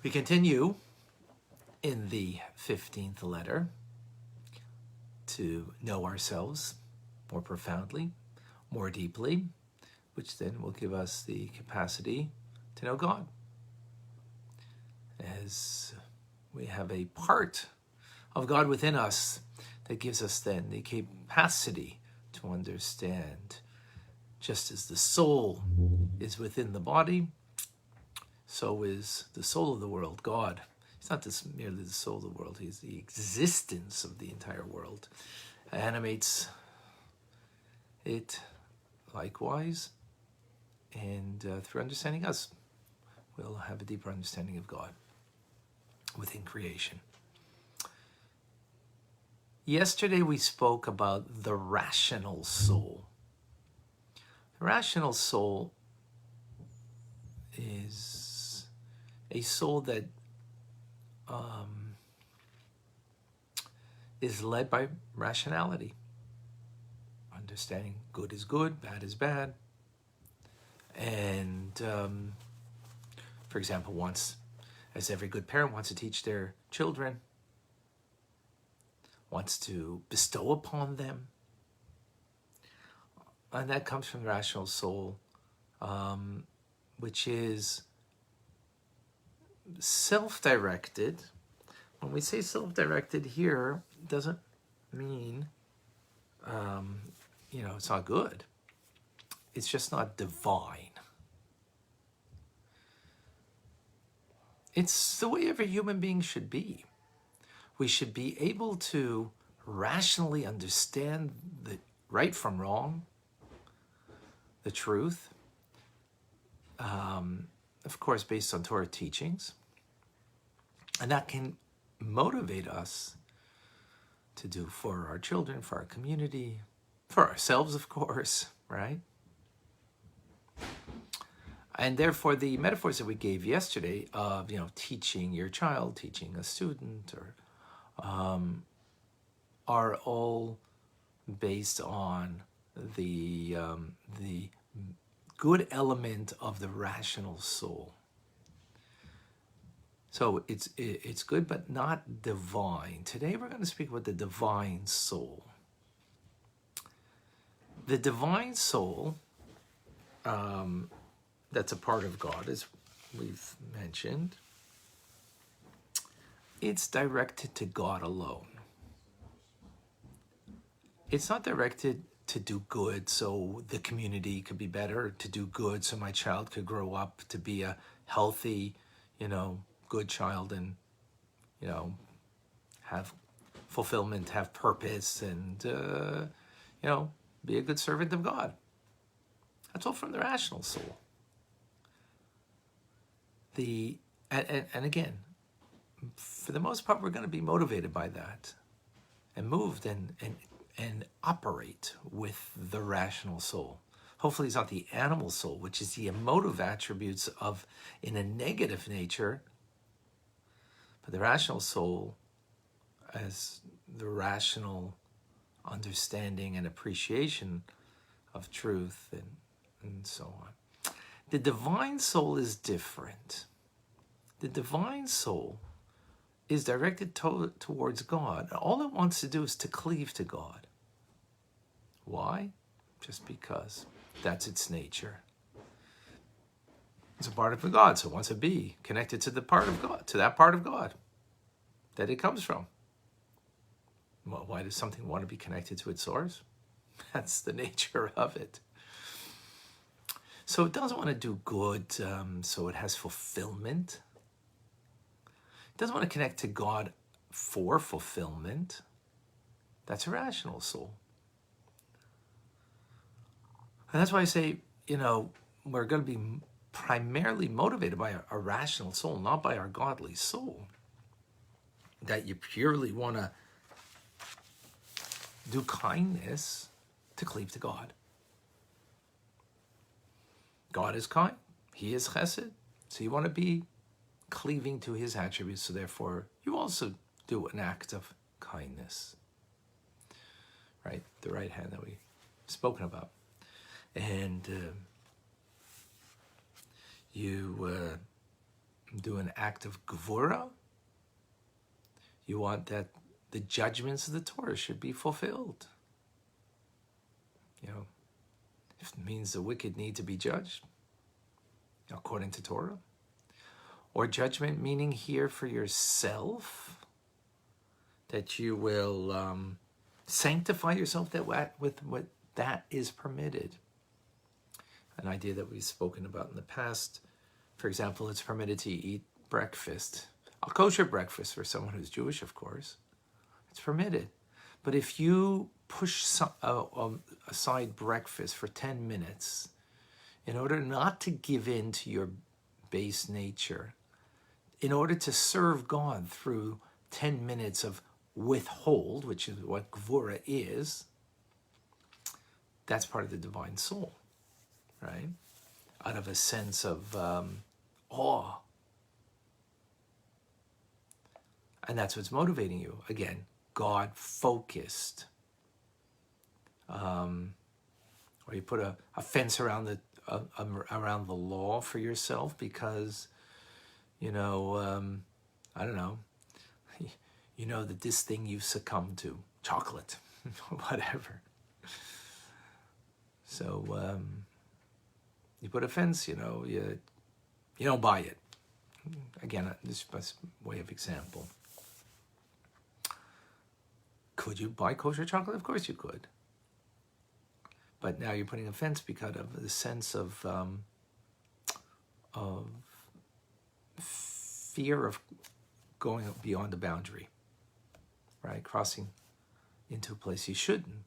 We continue in the 15th letter to know ourselves more profoundly, more deeply, which then will give us the capacity to know God. As we have a part of God within us that gives us then the capacity to understand. Just as the soul is within the body, so is the soul of the world, God. He's not just merely the soul of the world, he's the existence of the entire world. Animates it likewise, and through understanding us, we'll have a deeper understanding of God within creation. Yesterday we spoke about the rational soul. The rational soul is a soul that is led by rationality, understanding good is good, bad is bad, and for example, as every good parent wants to teach their children, wants to bestow upon them, and that comes from the rational soul, which is self-directed. When we say self-directed here, it doesn't mean, it's not good. It's just not divine. It's the way every human being should be. We should be able to rationally understand the right from wrong, the truth, of course, based on Torah teachings. And that can motivate us to do for our children, for our community, for ourselves, of course, right? And therefore, the metaphors that we gave yesterday of, teaching your child, teaching a student, or are all based on the good element of the rational soul. So it's good, but not divine. Today we're going to speak about the divine soul. The divine soul, that's a part of God, as we've mentioned, it's directed to God alone. It's not directed to do good so the community could be better, to do good so my child could grow up to be a healthy, good child and, have fulfillment, have purpose, and, be a good servant of God. That's all from the rational soul. And again, for the most part, we're going to be motivated by that and moved and operate with the rational soul. Hopefully it's not the animal soul, which is the emotive attributes of in a negative nature, but the rational soul as the rational understanding and appreciation of truth and so on. The divine soul is different. The divine soul is directed towards God. All it wants to do is to cleave to God. Why? Just because that's its nature. It's a part of God, so it wants to be connected to the part of God, to that part of God that it comes from. Well, why does something want to be connected to its source? That's the nature of it. So it doesn't want to do good, so it has fulfillment. It doesn't want to connect to God for fulfillment. That's a rational soul. And that's why I say, we're going to be primarily motivated by a rational soul, not by our godly soul. That you purely want to do kindness to cleave to God. God is kind. He is chesed. So you want to be cleaving to his attributes. So therefore, you also do an act of kindness. Right? The right hand that we've spoken about. And you do an act of gvura. You want that the judgments of the Torah should be fulfilled. You know, if it means the wicked need to be judged according to Torah. Or judgment meaning here for yourself, that you will sanctify yourself with what that is permitted. An idea that we've spoken about in the past. For example, it's permitted to eat breakfast, a kosher breakfast for someone who's Jewish, of course. It's permitted. But if you push aside breakfast for 10 minutes in order not to give in to your base nature, in order to serve God through 10 minutes of withhold, which is what gvura is, that's part of the divine soul, right? Out of a sense of awe. And that's what's motivating you. Again, God-focused. Or you put a fence around the law for yourself because, you know, I don't know, you know that this thing you've succumbed to, chocolate, whatever. So you put a fence, you know, you don't buy it. Again, this is a way of example. Could you buy kosher chocolate? Of course you could. But now you're putting a fence because of the sense of fear of going beyond the boundary, right? Crossing into a place you shouldn't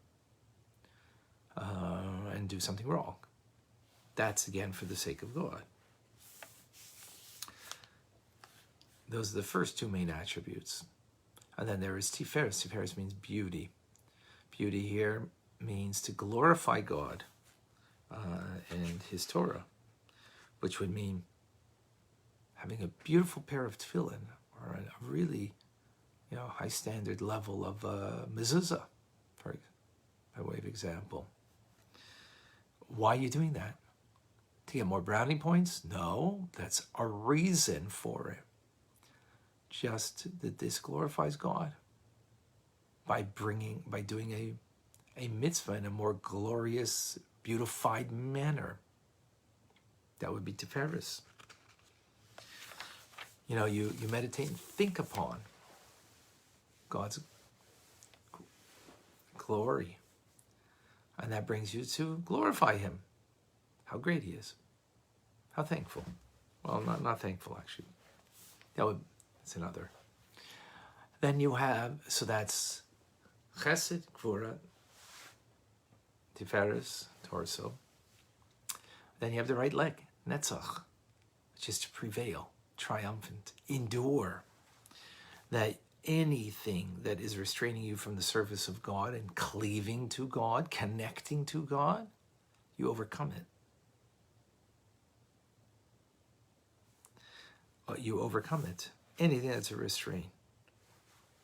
and do something wrong. That's, again, for the sake of God. Those are the first two main attributes. And then there is tiferes. Tiferes means beauty. Beauty here means to glorify God and His Torah, which would mean having a beautiful pair of tefillin or a really, you know, high standard level of mezuzah, by way of example. Why are you doing that? To get more brownie points? No, that's a reason for it. Just that this glorifies God by doing a mitzvah in a more glorious, beautified manner. That would be tiferes. You know, you meditate and think upon God's glory. And that brings you to glorify Him. How great He is. How thankful. Well, not thankful, actually. That's another. Then you have, so that's chesed, gvura, tiferes, torso. Then you have the right leg, netzach, which is to prevail, triumphant, endure. That anything that is restraining you from the service of God and cleaving to God, connecting to God, you overcome it. You overcome it. Anything that's a restraint.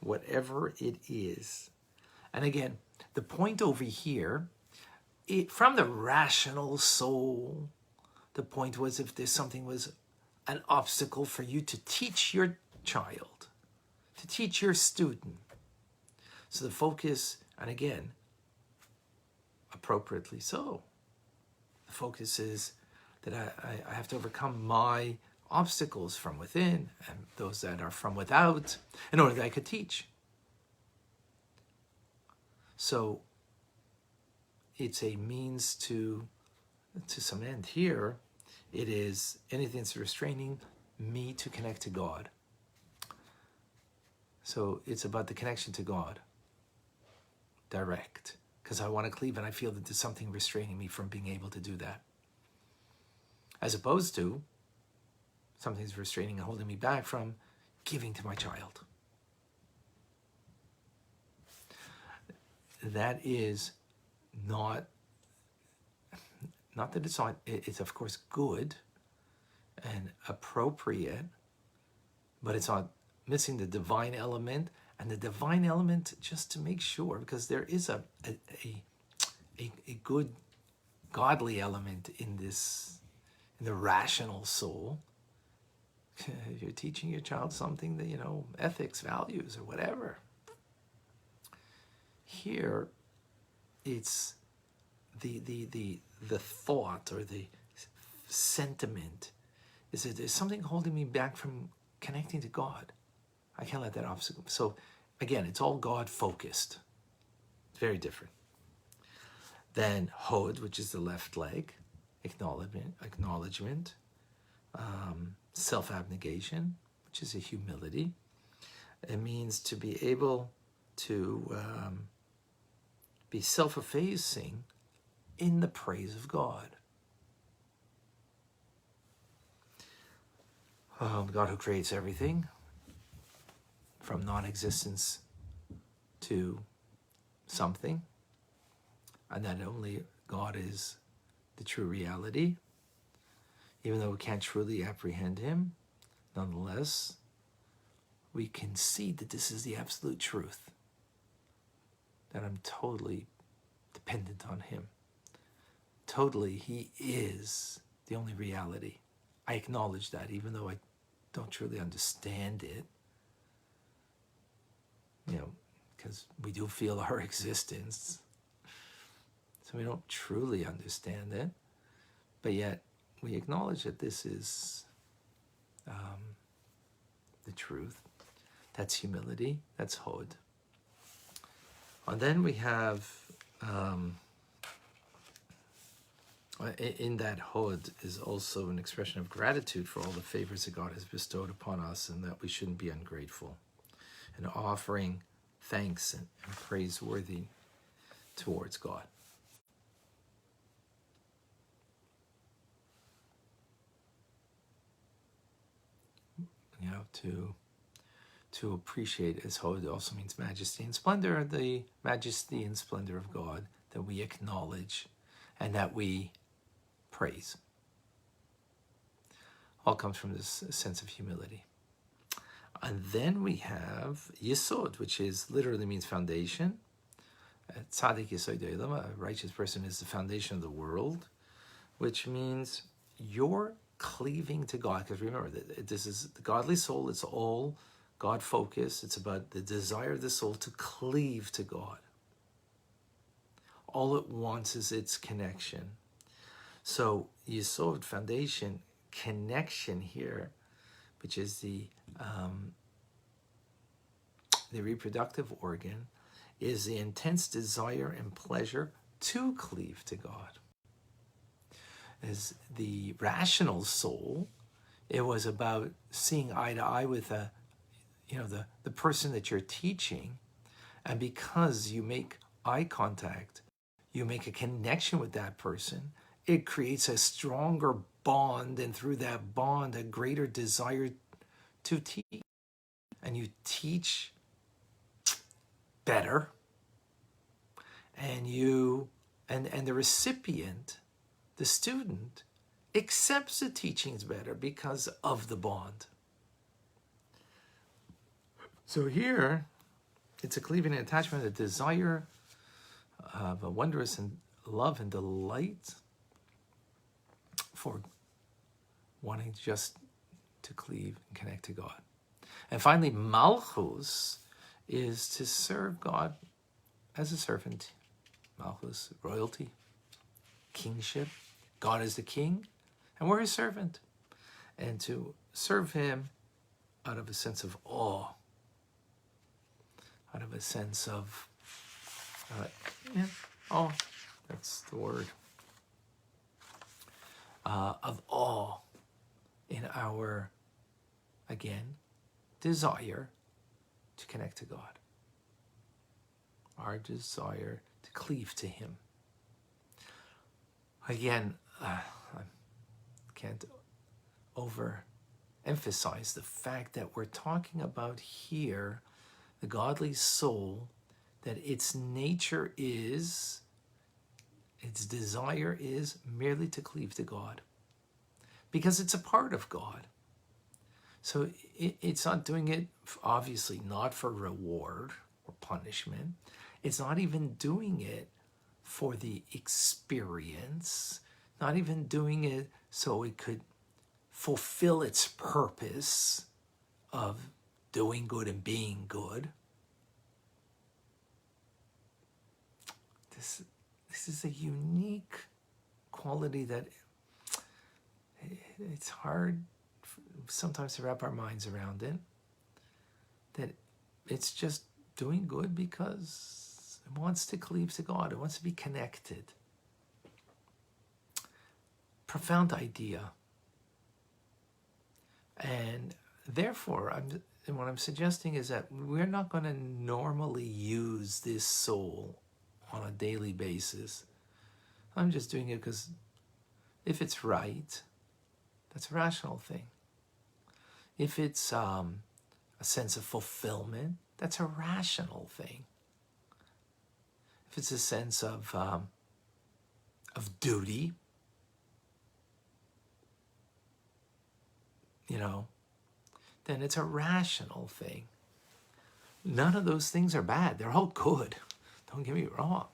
Whatever it is. And again, the point over here, from the rational soul, the point was if there's something was an obstacle for you to teach your child, to teach your student. So the focus, and again, appropriately so, the focus is that I have to overcome my obstacles from within and those that are from without in order that I could teach. So it's a means to some end here. It is anything that's restraining me to connect to God. So it's about the connection to God. Direct. Because I want to cleave and I feel that there's something restraining me from being able to do that. As opposed to something's restraining and holding me back from giving to my child. That is not that it's not, it's of course good and appropriate, but it's not missing the divine element, and the divine element just to make sure, because there is a good godly element in the rational soul, If you're teaching your child something that, ethics, values, or whatever, here it's the thought or the sentiment is that there's something holding me back from connecting to God. I can't let that obstacle. So again, it's all God focused. It's very different. Then hod, which is the left leg, acknowledgement, self-abnegation, which is a humility. It means to be able to be self-effacing in the praise of God. God who creates everything from non-existence to something, and that only God is the true reality. Even though we can't truly apprehend him, nonetheless, we can see that this is the absolute truth, that I'm totally dependent on him. Totally, he is the only reality. I acknowledge that, even though I don't truly understand it, because we do feel our existence, so we don't truly understand it, but yet we acknowledge that this is the truth. That's humility. That's hod. And then we have, in that hod is also an expression of gratitude for all the favors that God has bestowed upon us, and that we shouldn't be ungrateful, and offering thanks and praiseworthy towards God. To appreciate, as hod also means majesty and splendor, the majesty and splendor of God that we acknowledge and that we praise. All comes from this sense of humility. And then we have yesod, which literally means foundation. Tzaddik yesod olam, a righteous person is the foundation of the world, which means you're cleaving to God. Because remember, this is the godly soul. It's all God focused. It's about the desire of the soul to cleave to God. All it wants is its connection. So yesod, foundation, connection here, which is the reproductive organ, is the intense desire and pleasure to cleave to God. As the rational soul, it was about seeing eye to eye with the person that you're teaching, and because you make eye contact, you make a connection with that person, it creates a stronger bond, and through that bond, a greater desire to teach. And you teach better, and the recipient, the student, accepts the teachings better because of the bond. So here, it's a cleaving and attachment, a desire of a wondrous and love and delight for wanting just to cleave and connect to God. And finally, malchus is to serve God as a servant. Malchus, royalty, kingship. God is the king, and we're his servant. And to serve him out of a sense of awe, out of a sense of, awe, that's the word, of awe in our, again, desire to connect to God. Our desire to cleave to him. Again, I can't overemphasize the fact that we're talking about here the godly soul, that its nature is, its desire is merely to cleave to God, because it's a part of God. So it's not doing it, obviously, not for reward or punishment. It's not even doing it for the experience, not even doing it so it could fulfill its purpose of doing good and being good. This is a unique quality that it's hard sometimes to wrap our minds around it. That it's just doing good because it wants to cleave to God. It wants to be connected. Profound idea. And therefore, what I'm suggesting is that we're not going to normally use this soul on a daily basis. I'm just doing it because if it's right, that's a rational thing. If it's a sense of fulfillment, that's a rational thing. If it's a sense of duty, then it's a rational thing. None of those things are bad. They're all good. Don't get me wrong.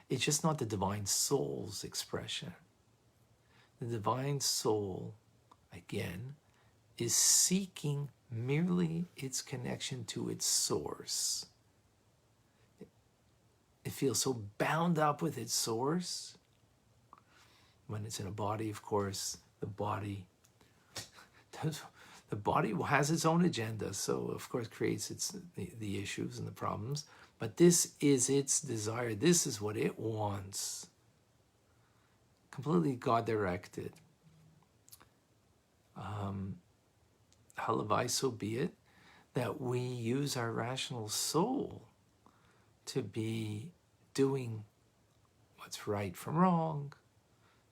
It's just not the divine soul's expression. The divine soul, again, is seeking merely its connection to its source. It feels so bound up with its source. When it's in a body, of course, the body has its own agenda, so of course creates the issues and the problems. But this is its desire. This is what it wants. Completely God-directed. Halavai, so be it, that we use our rational soul to be doing what's right from wrong,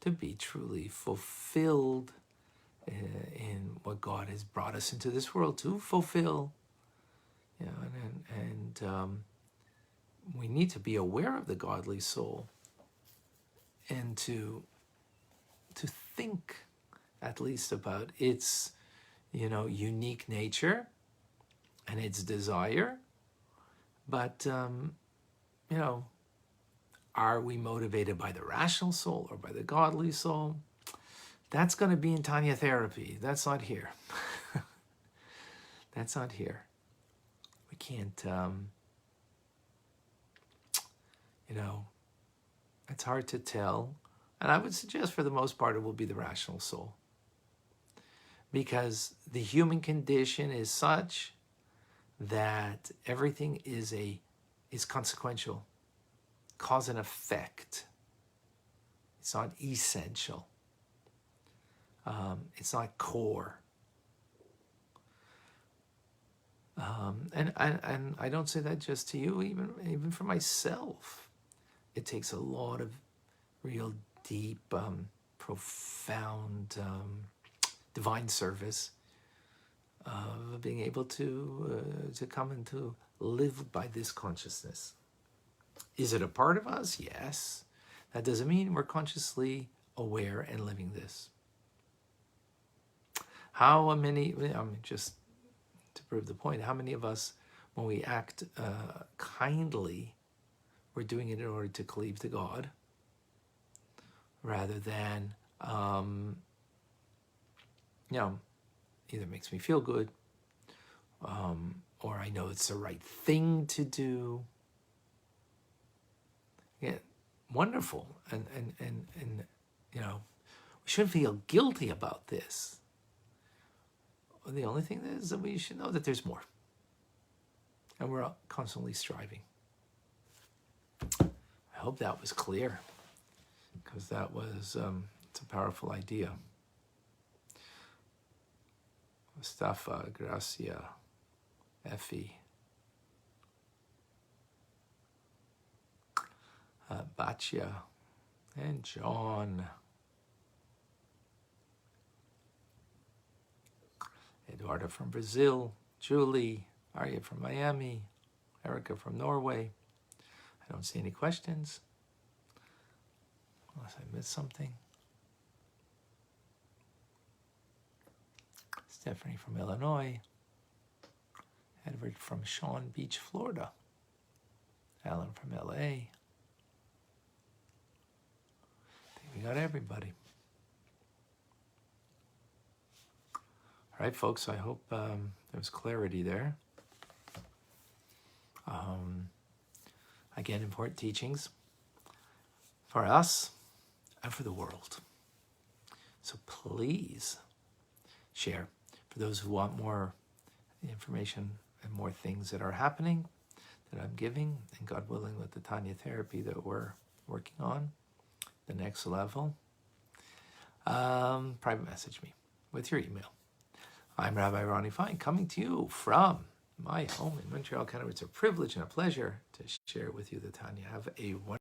to be truly fulfilled in what God has brought us into this world to fulfill. We need to be aware of the godly soul and to think at least about its unique nature and its desire. But are we motivated by the rational soul or by the godly soul? That's going to be in Tanya therapy. That's not here. That's not here. We can't, it's hard to tell. And I would suggest for the most part it will be the rational soul. Because the human condition is such that everything is consequential. Cause and effect. It's not essential. It's not core. And I don't say that just to you, even for myself. It takes a lot of real deep, profound divine service of being able to come and to live by this consciousness. Is it a part of us? Yes. That doesn't mean we're consciously aware and living this. How many, just to prove the point, how many of us, when we act kindly, we're doing it in order to cleave to God, rather than, either makes me feel good, or I know it's the right thing to do. Yeah, wonderful. And we shouldn't feel guilty about this. The only thing is that we should know that there's more. And we're constantly striving. I hope that was clear, because that was, it's a powerful idea. Mustafa, Gracia, Effie, Batya, and John. Eduardo from Brazil, Julie, Arya from Miami, Erica from Norway. I don't see any questions, unless I missed something. Stephanie from Illinois, Edward from Shawn Beach, Florida, Alan from LA. I think we got everybody. All right, folks, I hope there was clarity there. Again, important teachings for us and for the world. So please share. For those who want more information and more things that are happening, that I'm giving, and God willing, with the Tanya therapy that we're working on, the next level, private message me with your email. I'm Rabbi Ronnie Fine, coming to you from my home in Montreal, Canada. It's a privilege and a pleasure to share with you the Tanya. Have a wonderful